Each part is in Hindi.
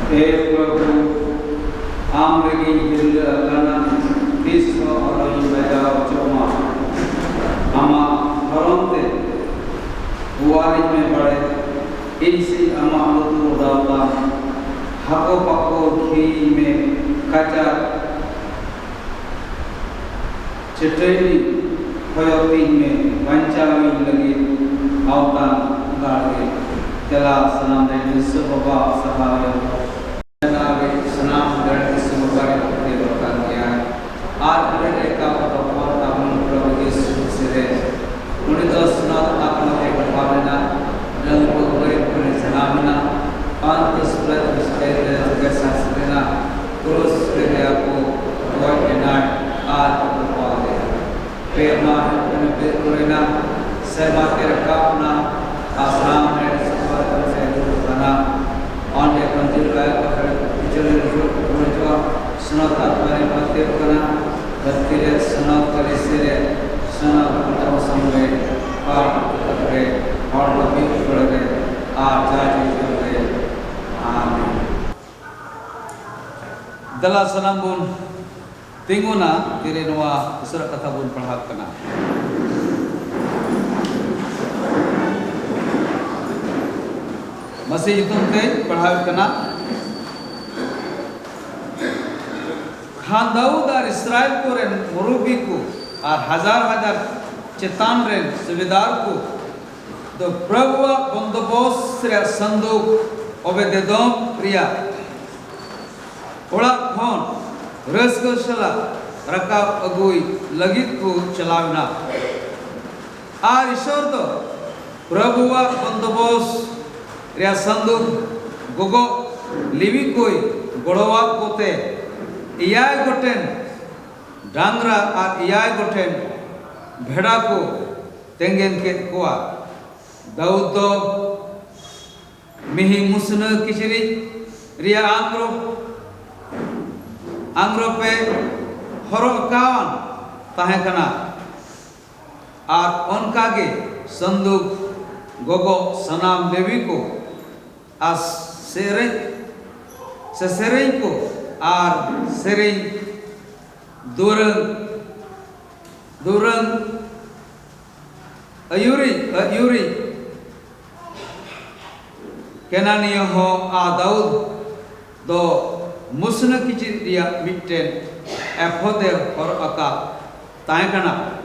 हे प्रभु आमरेगी हिल लना तीसो और बजाओ चोमा अमा हरोंते बुआरी में बड़े इनसी अमा लुतु दावता हको पको खी में कचा चटनी होयोती में वंचावी लगी आवता गाड़े चला सनाम दे विश्व बाबा सहाय जनाबे सनाम दे विश्व बाबा के बरकत किया आज मेरे का पता तामन प्रभु यीशु से उन्हें दोस्तना अपना एक पालना रंग को गरीब को सलामना पांच स्प्रेड स्प्रेड के सासरेना क्रूस पे आपको दुआ के नाट आज को पाले प्रेमा उन्हें बेकुरेना सेवा के रकापना आसाम में सफर से दूर बना ऑन एक मंजिल का पकड़ पिछले रुजवा सुनाता पर पत्ते करना बत्तीरे सुनात करे सिरे सुना तो संगे पाठ करे और लंबी पड़ गए आज जाजी गए आमीन दला सलाम बुन तिंगुना तिरे नवा इसरा कथा बुन पढ़ा करना मसीह तुमते पढ़ाव करना खान दाऊद और इस्राएल को रेन मुरुबी को और हजार हजार चेतान रेन सुविधार को तो प्रभु बंदोबस्त रे संदूक ओबेदेदोम प्रिया ओड़ा फोन रसगोशला रका अगुई लगित को चलावना और ईश्वर तो प्रभु बंदोबस्त रिया संदूक गोगो लिवी कोई गोड़वा कोते इयाय गोटेन डांगरा और इयाय गोटेन भेड़ा को तेंगेन के कोआ दाऊद तो मिही मुसन किचरी रिया आंग्रो पे हरो कावन ताहे कना और उनका के संदूक गोगो सनाम देवी को as sereng ko ar sereng durang ayuri kenani ho a daud do musna kichi dia mitten ephode hor aka taekana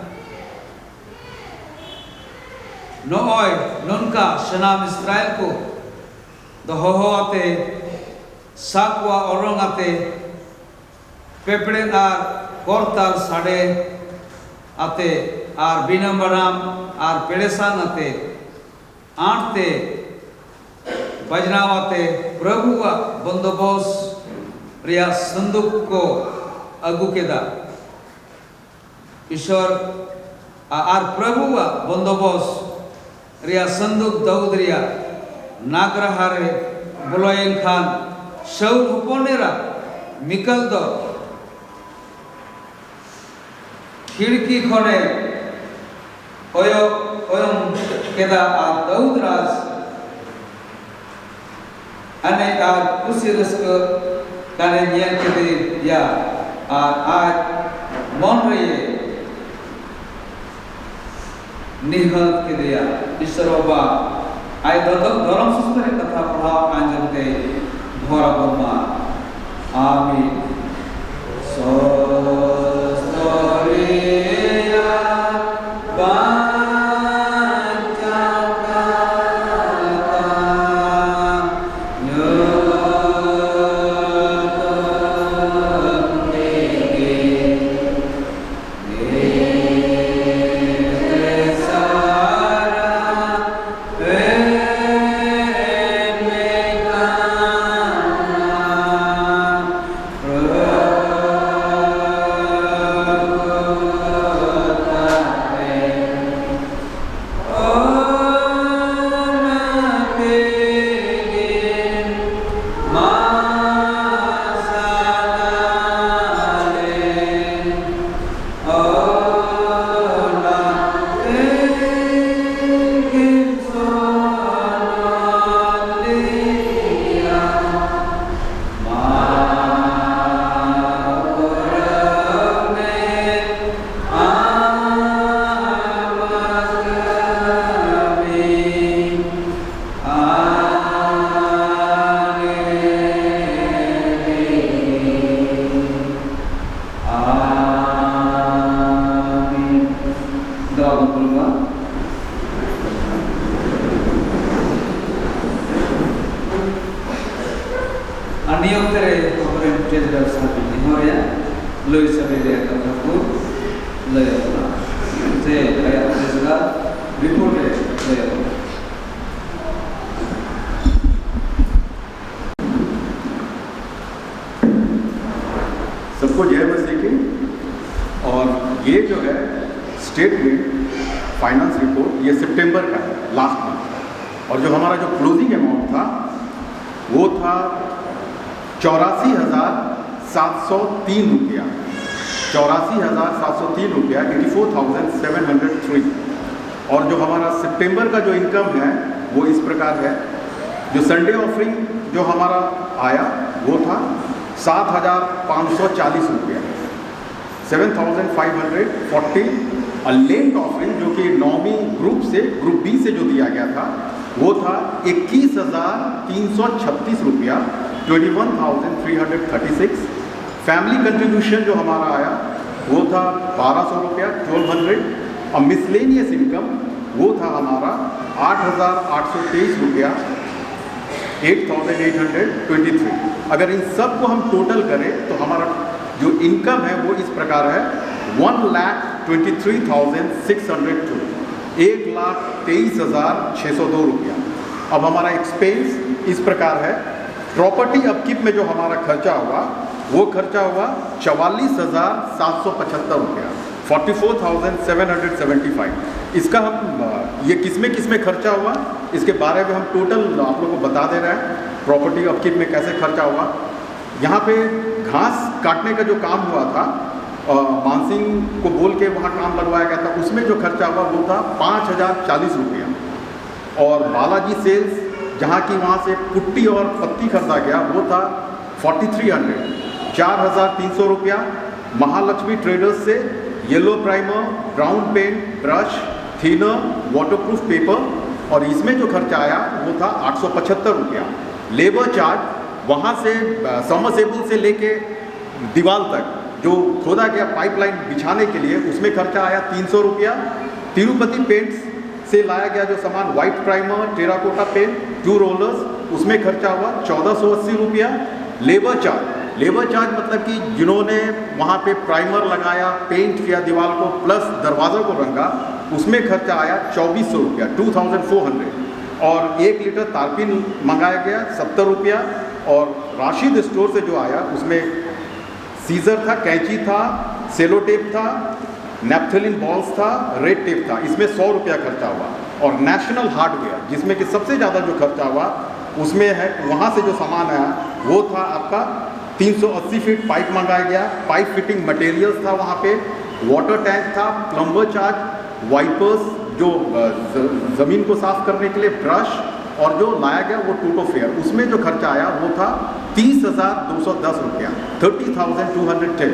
noy nonka shanam israel ko the hohoate sakwa orongate pepde ar kortal sade ate ar binambaram ar pedesan ate aante bajnawate prabhuwa bondobos riya sanduk ko agu keda ishwar ar prabhuwa bondobos riya sanduk daud riya नागरहारे बुलायन Khan शौल हुपोनेरा Mikal दो खिड़की खोने ओयम केदा आ दाऊद राज अने आ कुसी रस्क काने नियन केदे या आज मन रहे निहत केदे या ईश्वरोबा आई धर्म सुस्तर कथा पढ़ाओ आंजते धोरा बम्मा आमीन Anioktere operan treasurer sabi horia loi sabere kathaku layona se kaya treasurer report layona सबको जय मसीह की। और ये जो है स्टेटमेंट फाइनेंस रिपोर्ट ये सितंबर का है, लास्ट मंथ। और जो हमारा जो क्लोजिंग अमाउंट था वो था 84,703 रुपया, 84,703 रुपया, 84,703। और जो हमारा सितंबर का जो इनकम है वो इस प्रकार है। जो संडे ऑफरिंग जो हमारा आया वो था 7,540 रुपया, 7,540। और लेंट ऑफरिंग जो कि नौवीं ग्रुप बी से जो दिया गया था वो था 21,336 रुपया, 21,336। फैमिली कंट्रीब्यूशन जो हमारा आया वो था 1,200 रुपया, 1,200। और मिसलेनियस इनकम वो था हमारा 8,823 रुपया, 8,823। अगर इन सब को हम टोटल करें तो हमारा जो इनकम है वो इस प्रकार है 1,23,602, 1,23,602 रुपया। अब हमारा एक्सपेंस इस प्रकार है। प्रॉपर्टी अपकीप में जो हमारा खर्चा हुआ वो खर्चा हुआ 44,775 रुपया, 44,775। इसका हम ये किसमें खर्चा हुआ इसके बारे में हम टोटल आप लोगों को बता दे रहे हैं। प्रॉपर्टी अपकीप में कैसे खर्चा हुआ। यहाँ पे घास काटने का जो काम हुआ था मानसिंह को बोल के वहाँ काम लगवाया गया था, उसमें जो खर्चा हुआ वो था 5,040 रुपया। और बालाजी सेल्स जहाँ की वहाँ से पुट्टी और पत्ती खरीदा गया वो था 4,300, 4,300 रुपया। महालक्ष्मी ट्रेडर्स से yellow primer, brown paint, brush, thinner, waterproof paper, और इसमें जो खर्चा आया वो था 875 रुपया। लेबर चार्ज वहाँ से समरसेबल से लेके दीवार तक जो खोदा गया पाइपलाइन बिछाने के लिए उसमें खर्चा आया 300 रुपया। तिरुपति पेंट्स से लाया गया जो सामान white primer, terracotta paint, 2 rollers, उसमें खर्चा हुआ 1,480 रुपया। लेबर चार्ज मतलब कि जिन्होंने वहाँ पे प्राइमर लगाया, पेंट किया दीवार को, प्लस दरवाज़ा को रंगा, उसमें खर्चा आया 2,400 रुपया, 2,400। और 1 लीटर तारपीन मंगाया गया 70 रुपया। और राशिद स्टोर से जो आया उसमें सीजर था, कैंची था, सेलो टेप था, नेपथलीन बॉल्स था, रेड टेप था, इसमें 100 रुपया खर्चा हुआ। और नेशनल हार्डवेयर जिसमें कि सबसे ज़्यादा जो खर्चा हुआ उसमें है, वहाँ से जो सामान आया वो था आपका 380 फीट पाइप मंगाया गया, पाइप फिटिंग मटेरियल्स था वहाँ पे, वाटर टैंक था, प्लम्बर चार्ज, वाइपर्स जो ज़मीन को साफ करने के लिए, ब्रश, और जो लाया गया वो टूटो फेयर, उसमें जो खर्चा आया वो था 30,210 रुपया, 30,210।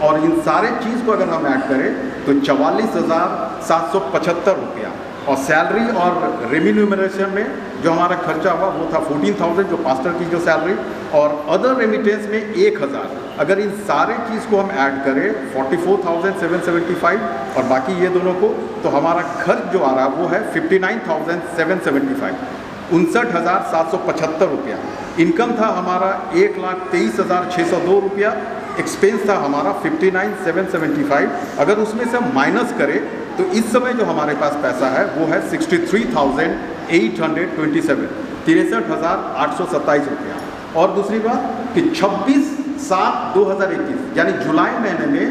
और इन सारे चीज़ को अगर हम ऐड करें तो 44,775 रुपया। और सैलरी और रेम्यूनरेशन में जो हमारा खर्चा हुआ वो था 14,000 जो पास्टर की जो सैलरी, और अदर रेमिटेंस में 1,000। अगर इन सारे चीज़ को हम ऐड करें 44,775 और बाकी ये दोनों को, तो हमारा खर्च जो आ रहा है वो है 59,775, 59,775 रुपया। इनकम था हमारा 1,23,602 रुपया। एक्सपेंस था हमारा 59,775। अगर उसमें से माइनस करें तो इस समय जो हमारे पास पैसा है वो है 63,827, 63,827 रुपया। और दूसरी बात कि 26/7/2021 यानी जुलाई महीने में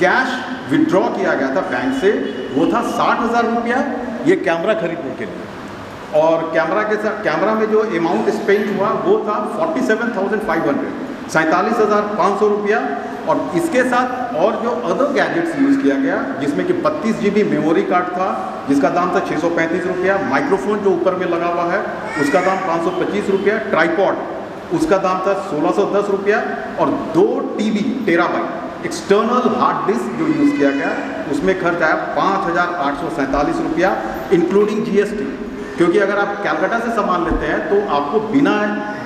कैश विड्रॉ किया गया था बैंक से, वो था 60,000 रुपया, ये कैमरा खरीदने के लिए। और कैमरा के साथ कैमरा में जो अमाउंट स्पेंड हुआ वो था 47,500, 47,500 रुपया। और इसके साथ और जो अदर गैजेट्स यूज़ किया गया जिसमें कि 32 GB मेमोरी कार्ड था जिसका दाम था 635 रुपया, माइक्रोफोन जो ऊपर में लगा हुआ है उसका दाम 525 रुपया, ट्राइपॉड उसका दाम था 1,610 रुपया, और 2 TV terabyte external hard disk जो यूज़ किया गया उसमें खर्च आया 5,847 रुपया इंक्लूडिंग GST। क्योंकि अगर आप कैलकाटा से सामान लेते हैं तो आपको बिना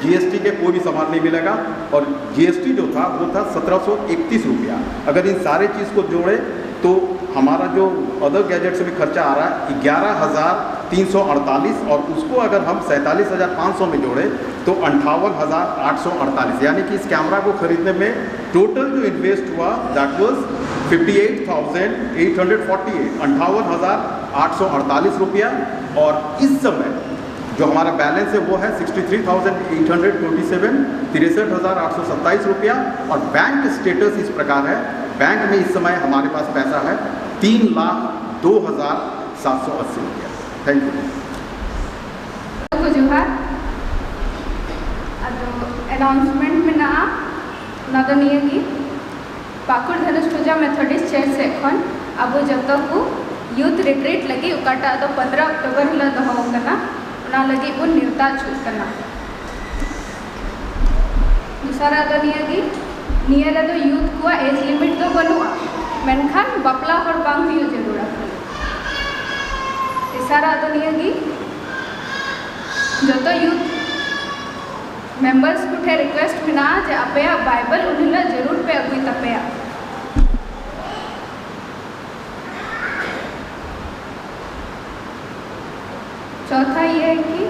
GST के कोई भी सामान नहीं मिलेगा, और GST जो था वो था 1,731 रुपया। अगर इन सारे चीज़ को जोड़े तो हमारा जो अदर गैजेट्स में खर्चा आ रहा है 11,000 348 और उसको अगर हम 47,500 में जोड़ें तो 58,848, यानी कि इस कैमरा को खरीदने में टोटल जो इन्वेस्ट हुआ दैट वाज 58,848, 58,848 रुपया। और इस समय जो हमारा बैलेंस है वो है 63,827, 63,827 रुपया। और बैंक स्टेटस इस प्रकार है, बैंक में इस समय हमारे पास पैसा है 3,02,780 रुपया। Thank you. जोहार अनाउंसमेंट में ना निये की पाकुड़ धनुष पूजा मेथोडिस्ट चर्च से खन अब जब को यूथ रिट्रीट लगी उकाटा तो 15 अक्टूबर हिला दहो कना उना लगी उन निर्ता छूट करना। दूसरा तो निये की निये रे तो यूथ को एज लिमिट तो बनुआ मेनखान बापला और बांग हुई जरूरत। तीसरा तो निये की जो तो यूथ मेंबर्स को ठे रिक्वेस्ट में ना जे अपया बाइबल उन्हें जरूर पे अगुई तपया। चौथा ये है कि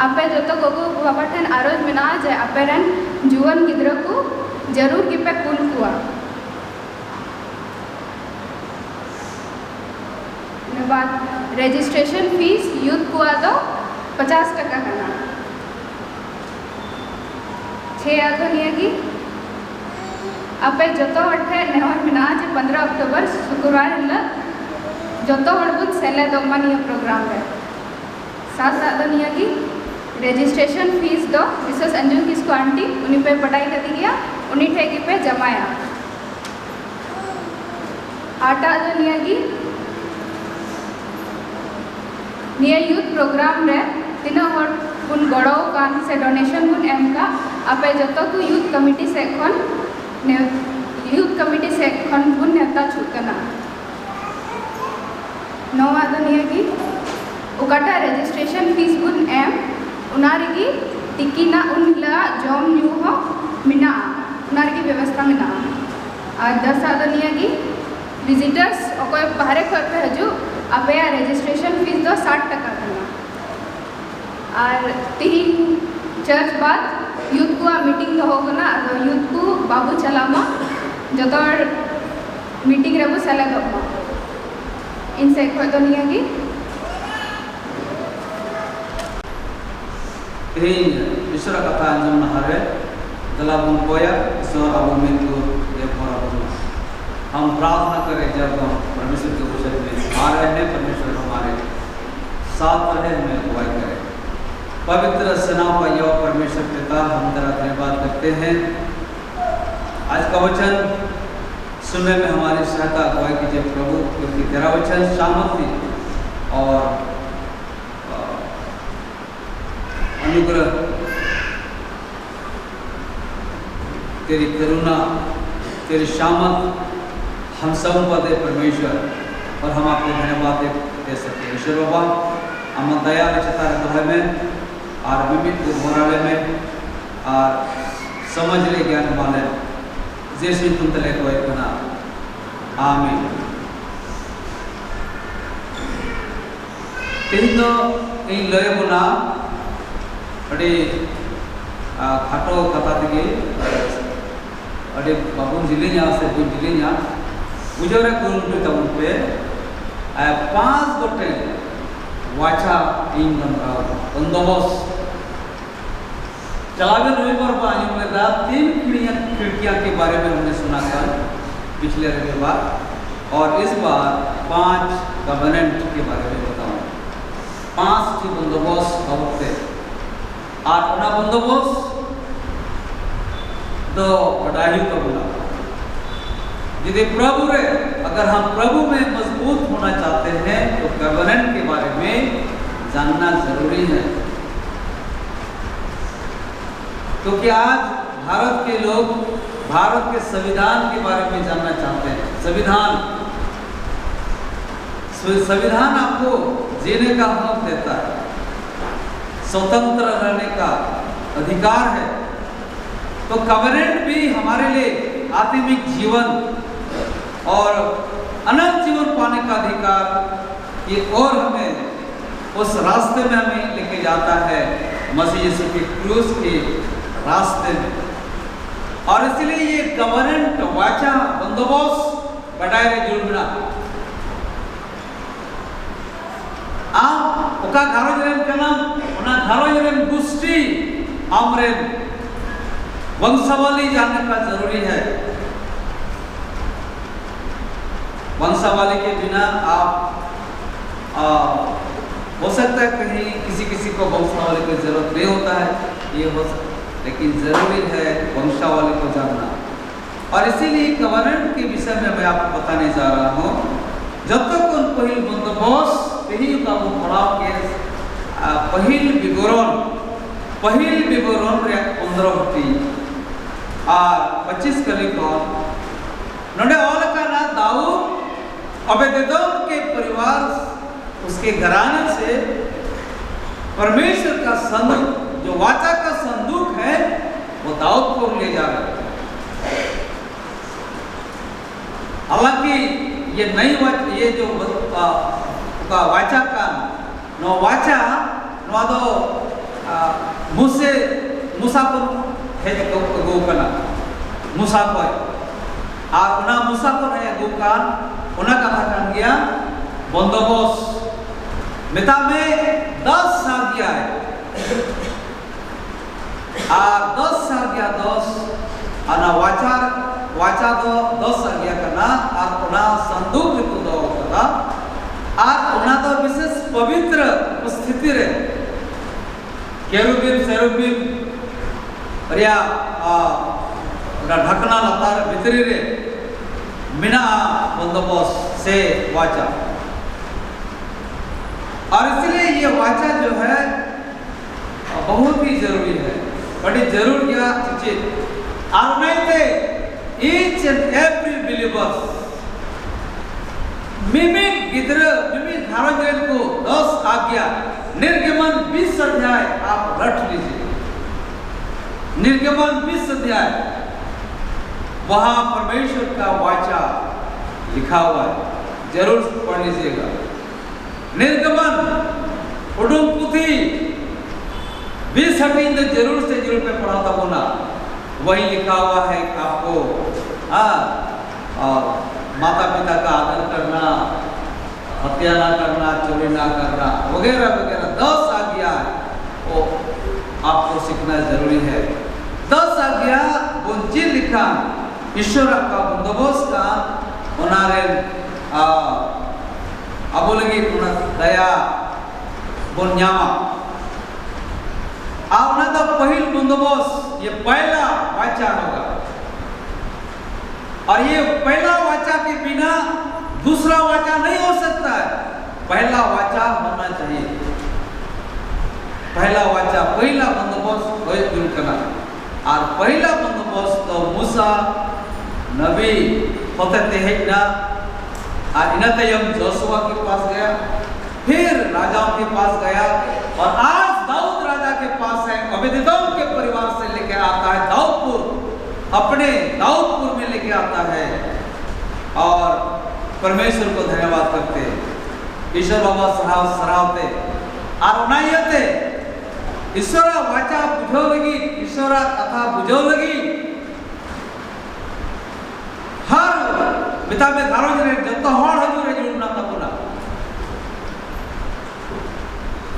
आपे जो तो गोगो बाबा ठन आरोज में ना जे अपेरन जुवन गिद्र को जरूर की पे कुल कुआ। बाद रजिस्ट्रेशन फीस यूथ कुआ तो 50 टका करना। 6 आगो निये की आपे जो तो अठे नेहर मिना जे 15 अक्टूबर शुक्रवार हिला जो तो हड़बुद सेले दोमानिया प्रोग्राम है। 7 आगो निये की रजिस्ट्रेशन फीस दो मिसेस अंजू किसको आंटी उन्हीं पे पढ़ाई कर दिया उन्हीं ठेकी पे जमाया। 8 आगो निये की निये यूथ प्रोग्राम रे तीनों हर उन गड़ो कान से डोनेशन बुन एम का आपे जतो को यूथ कमिटी से खन बुन नेता छुकना। 9 आदो निये की उकाटा रजिस्ट्रेशन फीस बुन एम उनारी की टिकीना उनला जॉम न्यू हो मिना उनारी की व्यवस्था मिना। और 10 आदो निये की विजिटर्स और बाहर करते हजू आपे रजिस्ट्रेशन फीस दो 60 टका करना। और 3 चर्च बाद यूथ को मीटिंग तो होगा ना तो यूथ को बाबू चलामा जो तो मीटिंग रे वो सेलेक्ट होगा। इनसे कोई तो नहीं है कि ईश्वर कथा अंजम नहरे दलाबुन कोया ईश्वर अबु मितु देवरा हम प्रार्थना करें जब हम परमेश्वर के वचन में आ रहे हैं, परमेश्वर हमारे साथ रहे, हमें अगुवाई करे। पवित्र सेनाओं का यहोवा परमेश्वर पिता हम तेरा धन्यवाद करते हैं। आज का वचन सुनने में हमारी सहायता अगुवाई कीजिए प्रभु, क्योंकि तेरा वचन सामर्थ्य और अनुग्रह तेरी करुणा तेरी शामत हम सब पर दे परमेश्वर, और हम आपको धन्यवाद दे सकते हैं। ईश्वर बाबा हम दया रचता रहे में और विमित घोराले में और समझ ले ज्ञान वाले जैसे तुम तले को एक बना आमीन। तो इन लय बुना अड़े खाटो कथा दिगे अड़े बाबू जिले냐 से कोई जिले냐 उजरे कुल तब पे 5 गोटे वाचा इन बंदोबस्त चलावे नवंबर पर आने में 3 खिड़कियां के बारे में हमने सुना था पिछले रविवार, और इस बार 5 कवेनेंट के बारे में बताऊं। 5 की बंदोबस्त होते और अपना बंदोबस्त तो बढ़ाई तो बोला यदि प्रभु रे अगर हम प्रभु में मजबूत होना चाहते हैं तो कवेनेंट के बारे में जानना जरूरी है। क्योंकि आज भारत के लोग भारत के संविधान के बारे में जानना चाहते हैं। संविधान आपको जीने का हक देता है, स्वतंत्र रहने का अधिकार है। तो कवेनेंट भी हमारे लिए आत्मिक जीवन और अनंत जीवन पाने का अधिकार कि और हमें उस रास्ते में हमें लेके जाता है, मसीह यीशु के क्रूस के रास्ते में। और इसलिए ये गवर्नेंट वाचा बंदोबस्त बढ़ाए जुड़ना आम ओका घारोज रेन कनाम ओना घारोज रेन गुष्टी आमरेन वंशावली जानने का जरूरी है। वंशावली के बिना आप हो सकता है कहीं किसी को वंशावली की जरूरत नहीं होता है, ये हो सकता है, लेकिन जरूरी है वंशावली को जानना। और इसीलिए गवर्नेंट के विषय में मैं आपको बताने जा रहा हूँ। जब तक उन पहिल बंदोबस्त पहिल का वो पड़ाव के पहिल विवरण रे 15 और 25 कलिकॉन नोडे ऑल का ना दाऊद अबेदेदोम के परिवार उसके घराने से परमेश्वर का संदूक जो वाचा का संदूक है वो दाऊद को ले जा रहे थे। हालांकि ये नई वाचा ये जो का वाचा का नो वाचा नो दो मूसा को है गो कना मूसा को आ उना मूसा को है गो कान उना कथा कान गया बंदोबस्त मिता में 10 साल गया है आ 10 साल गया 10 अना वाचा दो 10 साल गया करना और उना संदूक को दो करा और उना तो विशेष पवित्र स्थिति रे केरुबिन सेरुबिन रिया ढकना लतार भीतरी रे मिना बंदोबस्त से वाचा। और इसलिए ये वाचा जो है बहुत ही जरूरी है, बड़ी जरूर क्या चीज और नहीं थे each and every believers मिमिक घारोजन को 10 आज्ञा निर्गमन 20 अध्याय आप रट लीजिए। निर्गमन 20 अध्याय वहां परमेश्वर का वाचा लिखा हुआ है, जरूर पढ़ लीजिएगा। निर्गमन उडुम पुथी 20 हटीन तो जरूर से जरूर पे पढ़ा था बोना, वही लिखा हुआ है आपको माता पिता का आदर करना, हत्या ना करना, चोरी ना करना वगैरह वगैरह 10 आज्ञा वो आपको सीखना जरूरी है। 10 आज्ञा बुंजी लिखा ईश्वर का बंदोबस्त का उनारे अब लगी दया बुन्यामा आपने तो पहिल बंदोबस्त ये पहला वाचा होगा और ये पहला वाचा के बिना दूसरा वाचा नहीं हो सकता है। पहला वाचा होना चाहिए, पहला वाचा पहला बंदोबस्त हो करना। और पहला बंदोबस्त तो मूसा नबी होते थे ना और इनतयम जोशुआ के पास गया, फिर राजाओं के पास गया और आज दाऊद राजा के पास है। अबेदेदोम के परिवार से लेके आता है दाऊदपुर, अपने दाऊदपुर में लेके आता है और परमेश्वर को धन्यवाद करते ईश्वर बाबा सराहते और उनायते ईश्वर वाचा बुझो लगी, ईश्वर कथा बुझो लगी। हर बिता में घारोज रे जतो हड़ हजुरे जुड़ना तबना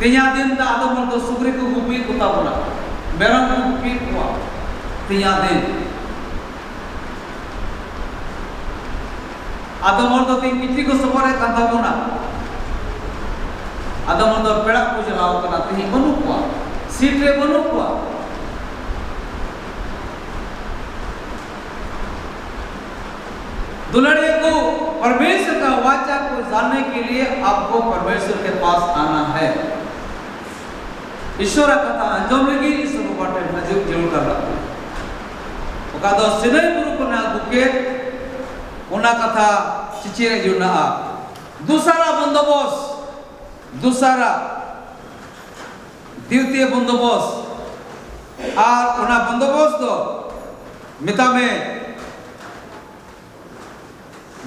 तिया दिन दा आदम तो सुग्री को गुपी कुता बोला मेरम को गुपी कुआ तिया दिन आदम तो तीन कितनी को सपरे कांता बोना आदम तो पेड़ा को चलाओ कना ती बनु कुआ सीट रे बनु कुआ दुल्हनिया को परमेश्वर का वाचा को जानने के लिए आपको परमेश्वर के पास आना है। ईश्वर कथा अंजम लगी ईश्वर को बाटे नजर जरूर कर रहा ओका दो सिनै गुरु को ना गुके उना कथा चिचिरे जुना आ दूसरा बंदोबस्त दूसरा द्वितीय बंदोबस्त और उना बंदोबस्त दो मिता में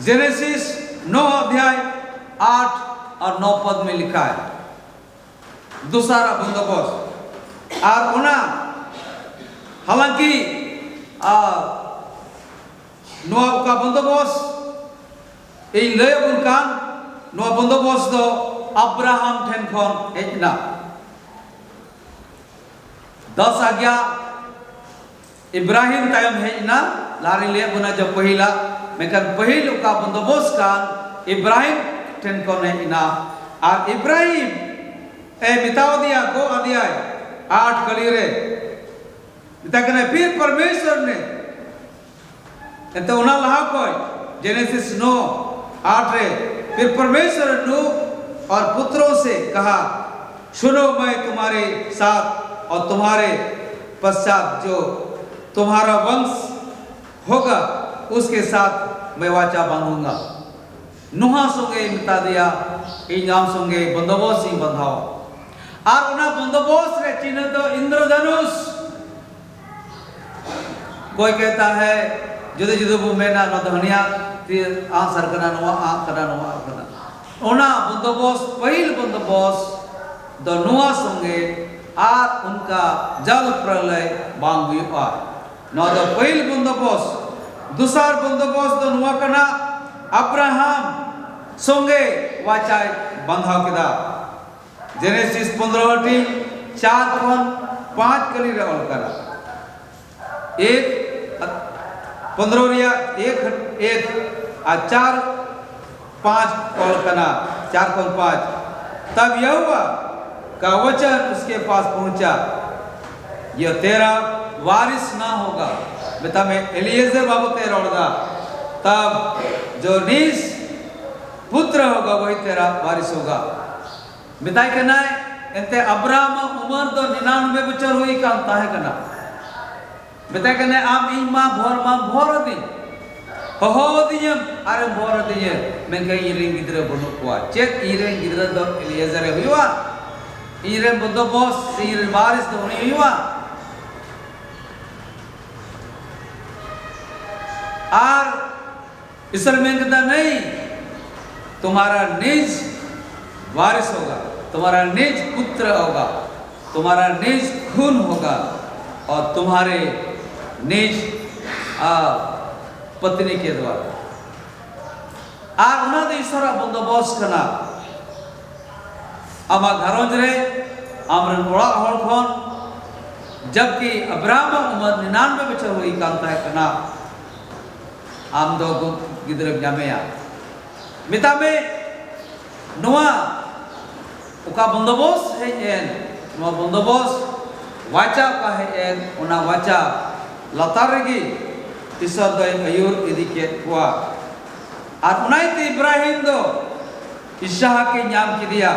जेनेसिस 9 अध्याय 8 और 9 पद में लिखा है दूसरा बंदोबस्त। और उना हालांकि नोआ का बंदोबस्त इन लय बुनकान नोआ बंदोबस्त दो अब्राहम ठेन खन हेजना 10 आज्ञा इब्राहिम तायम हेजना लारी ले बुना जब पहिला मेकन पहिल का बंदोबस्त कान इब्राहिम ठेन खन हेजना। और इब्राहिम मिताव दिया को अध्याय 8 कली रे मिता फिर परमेश्वर ने तो उना लहा कोई जेनेसिस 9:8 रे फिर परमेश्वर नूह और पुत्रों से कहा, सुनो मैं तुम्हारे साथ और तुम्हारे पश्चात जो तुम्हारा वंश होगा उसके साथ मैं वाचा बांधूंगा। नुहा संगे मिता दिया इंजाम संगे बंदोबस्त ही बंधाओ। और उना बंदोबस्त रे चिन्ह तो इंद्रधनुष। कोई कहता है जुदे जुदे बो मेना न धनिया ती आंसर कना नवा आ कना नवा कना ओना बंदोबस्त पहिल बंदोबस्त द नुआ संगे आर उनका जल प्रलय बांग हुआ न द पहिल बंदोबस्त। दूसरा बंदोबस्त द नुआ कना अब्राहम संगे वाचा बंधा केदा जेनेसिस 15:4-5 कली रे ऑल करा 1:15-1:4-5 कॉल करना 4:5। तब यहोवा का वचन उसके पास पहुंचा, यह तेरा वारिस ना होगा। बेटा में एलिएजर बाबू तेरा होगा, तब जो नीस पुत्र होगा वही तेरा वारिस होगा। बिताई कहना है एंते अब्राहम उम्र तो 99 बचर हुई का अंता है कहना बेटा कहने आम इमा भोर दी हो दियम अरे भोर दिये मैं कहीं इरें गिद्रे बनो कुआ चेक इरें गिद्रे दो एलिएजर हुआ इरें बंदोबस्त इरें वारिस तो नहीं हुआ। और इसर में कहता नहीं तुम्हारा निज वारिस होगा, तुम्हारा निज पुत्र होगा, तुम्हारा निज खून होगा और तुम्हारे निज पत्नी के द्वारा। और उन्हें तो ईश्वर बंदोबस्त करना आमा घरों रे आमरन ओड़ा हॉल खन जबकि अब्राहम उम्र 99 बचर हुई कांता है करना आम दो गिद्र जामेया मिता में नुआ उका बंदोबस्त है एन नुआ बंदोबस्त वाचा का है एन उना वाचा लतारगी ईश्वर दो अयूर इदी के हुआ। और उनाई ते इब्राहिम दो इसहाक के नाम की दिया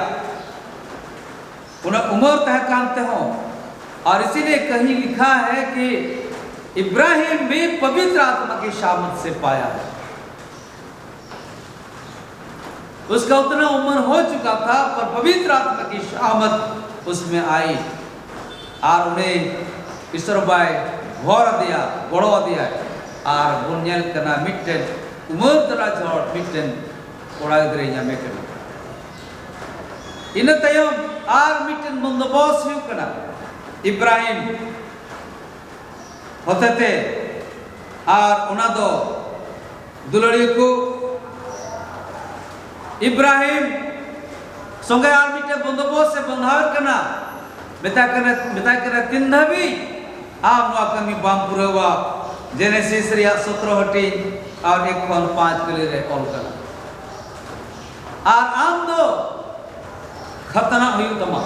उन्हें उम्र तय कांते हो। और इसीलिए कहीं लिखा है कि इब्राहिम भी पवित्र आत्मा की शामत से पाया है। उसका उतना उम्र हो चुका था पर पवित्र आत्मा की शामत उसमें आई और उन्हें ईश्वर बाय घोर दिया गोड़ो दिया और बुनियल करना मिट्टन उम्र तरह जोड़ मिट्टन ओड़ा दरे यामे करना इन तयम आर मिट्टन बंदोबस्त हुई करना इब्राहिम होते थे और उन्हें दो दुलड़ी को इब्राहिम संगे आर मिट्टन बंदोबस्त से बंधावर करना बेता करना तीन धबी आम नुआ कमी बाम पूरा हुआ जेनेसिस रिया 17 और 1:5 के लिए कॉल करना। और आम दो खतना हुई तमा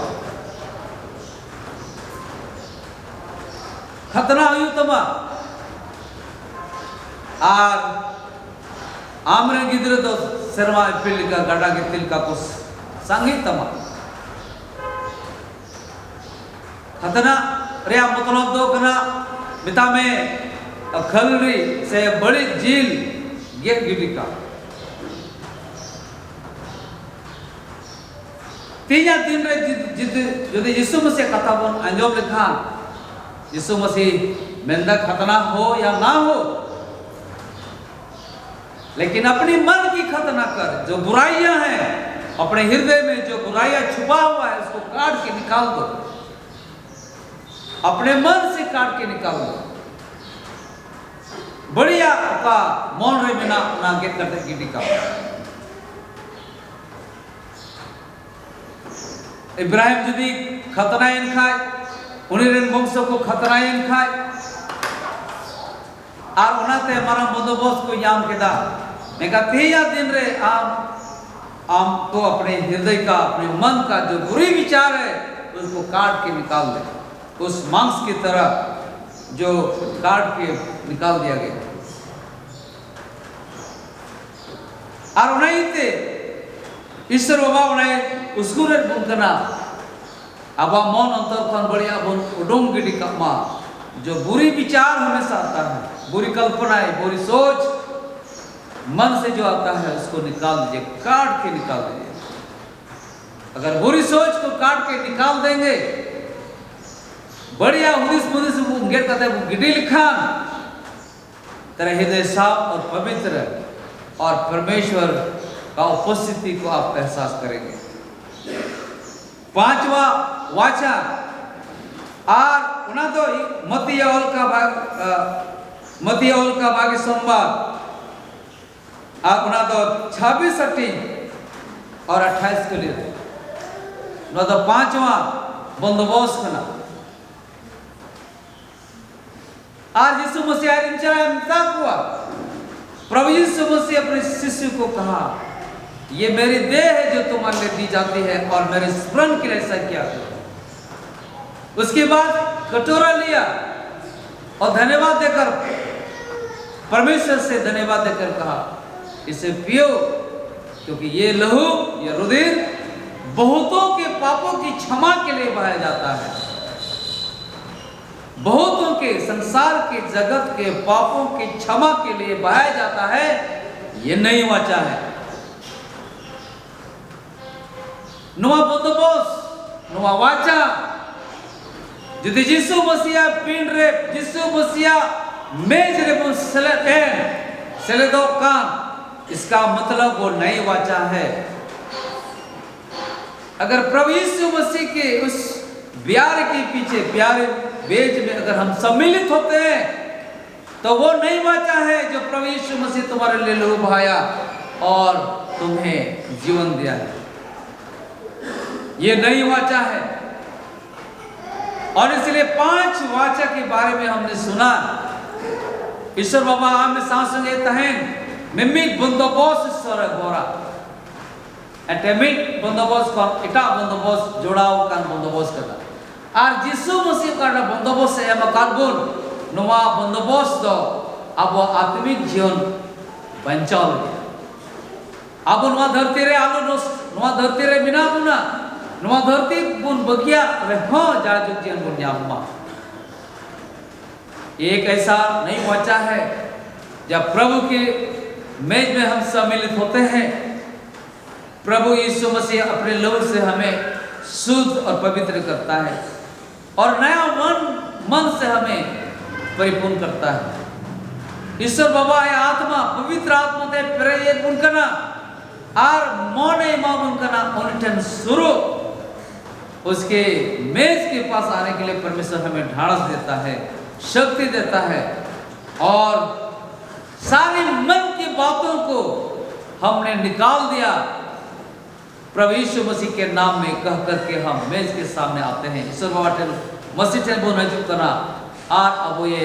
और आमरे गिद्र दो शर्मा इपिल का गड़ा के तिल का कुछ संगीत तमा खतना रिया मतलब दो कना मिता में खलरी से बड़ी झील ये गिलिका तीन दिन रे जिद यीशु मसीह कथा बन अंजोम लिखा यीशु मसीह मेंदा खतना हो या ना हो लेकिन अपनी मन की खतना कर जो बुराइयां हैं अपने हृदय में जो बुराइयां छुपा हुआ है उसको काट के निकाल दो, अपने मन से काट के निकाल दो। बढ़िया का मौन रे बिना नागे करते की निकाल। इब्राहिम जुदी खतनायन खाए उन्हीं वंश को खतनायन खाए और उनाते हमारा बंदोबस्त को याम के दा मैं तेया दिन रे आम तो अपने हृदय का अपने मन का जो बुरी विचार है उसको काट के निकाल दे, उस मांस की तरह जो काट के निकाल दिया गया। और उन्हें थे ईश्वर बाबा उन्हें उसको रे बुनकना अब मौन अंतर कौन बढ़िया बुन उडोंग गिडी कमा जो बुरी विचार हमेशा आता है, बुरी कल्पनाएं, बुरी सोच मन से जो आता है उसको निकाल दीजिए, काट के निकाल दीजिए। अगर बुरी सोच को काट के निकाल देंगे, बढ़िया हुदिस मुदिस गेट कहते हैं गिडी लिखा तेरे हृदय साफ और पवित्र और परमेश्वर का उपस्थिति को आप एहसास करेंगे। पांचवा वाचा और उना तो मतियावल का भाग्य सोमवार आप उना तो 26 और 28 के लिए ना तो पांचवा बंदोबस्त करना। आज यीशु मसीह इंतजार हुआ, प्रभु यीशु मसीह अपने शिष्य को कहा ये मेरी देह है जो तुम्हारे लिए दी जाती है और मेरे स्मरण के लिए ऐसा किया। उसके बाद कटोरा लिया और धन्यवाद देकर परमेश्वर से धन्यवाद देकर कहा इसे पियो क्योंकि ये लहू या रुधिर बहुतों के पापों की क्षमा के लिए बहाया जाता है। बहुतों के संसार के जगत के पापों की क्षमा के लिए बहाया जाता है। ये नई वाचा है, नवा बंदोबस्त, नवा वाचा जिसे यीशु मसीह पिंड रे यीशु मसीह मेज रे बन सेले दो कान, इसका मतलब वो नई वाचा है। अगर प्रभु यीशु मसीह के उस प्यार के पीछे प्यारे बेज में अगर हम सम्मिलित होते हैं तो वो नई वाचा है जो प्रभु यीशु मसीह तुम्हारे लिए लहू बहाया और तुम्हें जीवन दिया है। ये नई वाचा है और इसलिए 5 वाचा के बारे में हमने सुना। ईश्वर बाबा आम सांसंगे तहन मिमिक बंदोबस्त सर गोरा एटमिक बंदोबस्त का इटा बंदोबस्त जोड़ाव का बंदोबस्त करता और यीशु मसीह का बंदोबस्त है मकाबुन नवा बंदोबस्त दो अब आत्मिक जीवन बंचाओ अब नवा धरती रे आलो नवा धरती रे बिना बुना नवा धरती बुन बगिया रे हो जाजुक जीवन बुन यामा। एक ऐसा नहीं वाचा है जब प्रभु के मेज में हम सम्मिलित होते हैं, प्रभु यीशु मसीह अपने लहू से हमें शुद्ध और पवित्र करता है और नया मन से हमें परिपूर्ण करता है। ईश्वर बाबा है आत्मा पवित्र आत्मा ते प्रे ये बुनकना और मौने मां बुनकना उनटन शुरू उसके मेज के पास आने के लिए परमेश्वर हमें ढाढ़स देता है, शक्ति देता है और सारे मन की बातों को हमने निकाल दिया। प्रभु यीशु मसीह के नाम में कह करके हम मेज के सामने आते हैं। ईश्वर बाबा टेल मसीह टेल बोल रहे कना और अब ये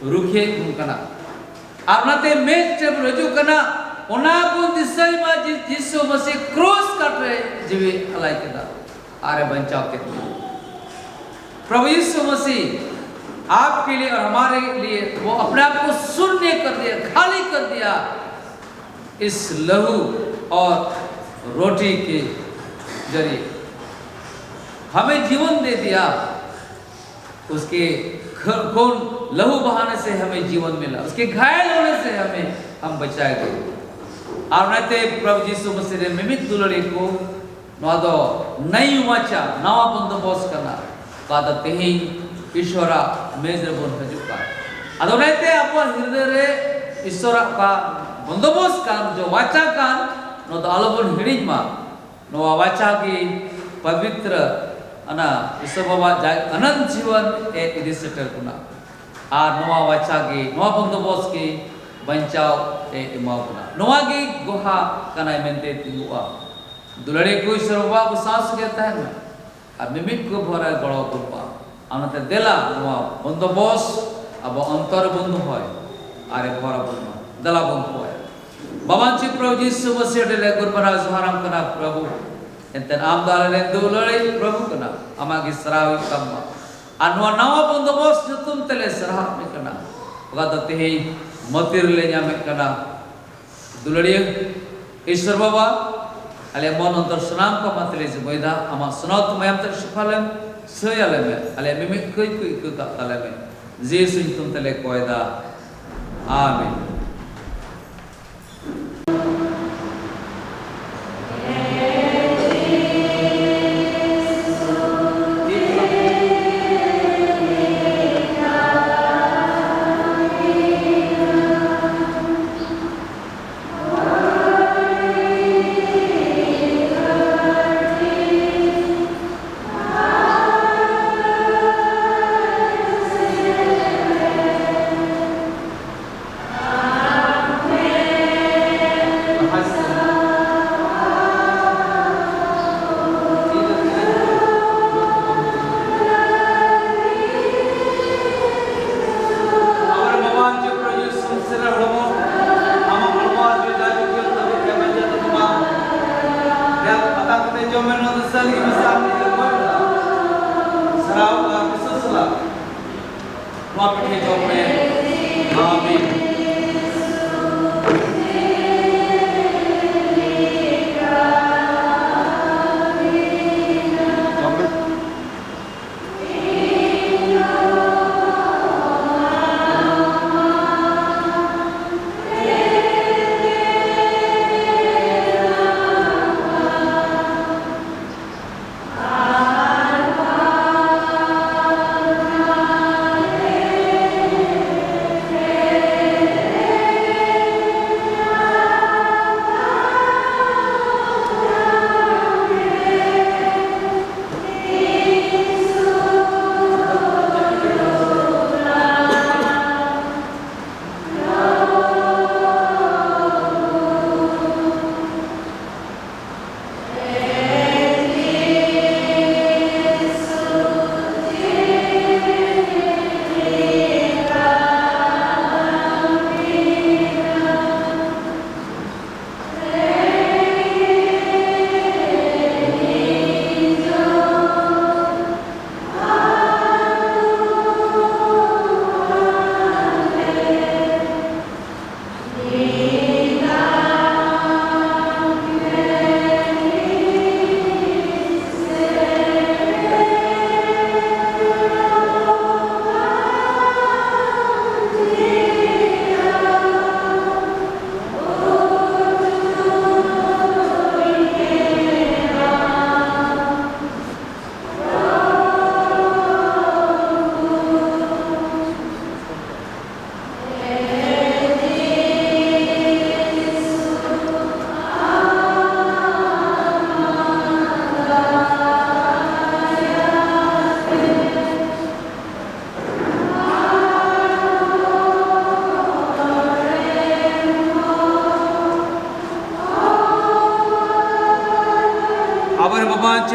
रुखे कना और नाते मेज टेल रजू कना उना बुन दिसई मा यीशु मसीह क्रूस काट रहे जीवे अलाई के दा आरे बंचाव के प्रभु यीशु मसीह आपके लिए और हमारे लिए वो अपने आप को शून्य कर दिया, खाली कर दिया इस लहू और रोटी के जरिए हमें जीवन दे दिया। उसके खून लहू बहाने से हमें जीवन मिला, उसके घायल होने से हम बचाए गए और नते प्रभु यीशु मसीह ने मिमिक दुलड़ी को नवादो नई वाचा नवा बंदोबस्त करना पादते ही ईश्वरा मेज रे बोन हजुका अदो नते अपना हृदय रे ईश्वरा का बंदोबस्त कान जो वाचा कान नो तो आलोबन हिड़िज मा नवा वाचा की पवित्र अना ईश्वर बाबा अनंत जीवन ए इधि सेटर कुना आ नवा वाचा की नवा बंदोबस्त की बचाव ए इमाकुना नवा की गुहा कना मेंते तिंगुआ दुलड़े को ईश्वर बाबा को सांस के तहन आ मिमिक को भरा गड़ो कुपा अनते देला नवा बंदोबस्त अब अंतर बंधु होय आरे भरा बंधु दला बंधु होय बाबांची प्रभु यीशु मसीह डेले गुरबरा जोहाराम कना प्रभु एंतन आम दाले दुलड़े प्रभु कना अमागी सरावी कम्मा अनवा नवा बंदोबस्त जतुम तले सराह में कना ओगा ते मतिर ले ᱧᱟᱢᱮ कना दुलड़िया ईश्वर बाबा अले मन अंतर सनाम को मतले जबैदा अमा सनत मयम तक सफालम सयाले में अले मिमि कई कई को तले में जेसु तुम तले कोयदा आमीन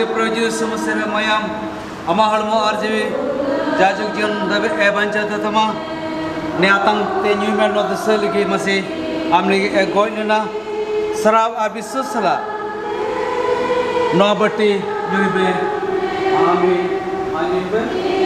प्रभु समस्या मयाम अमा हड़मो अर्जे जाजुक जन दबे ए बंचा तमा ने आतंग ते न्यू में नो दसल की मसे आमने ए गोइना सराब अबिससला नो बटी न्यू बे आमीन आमीन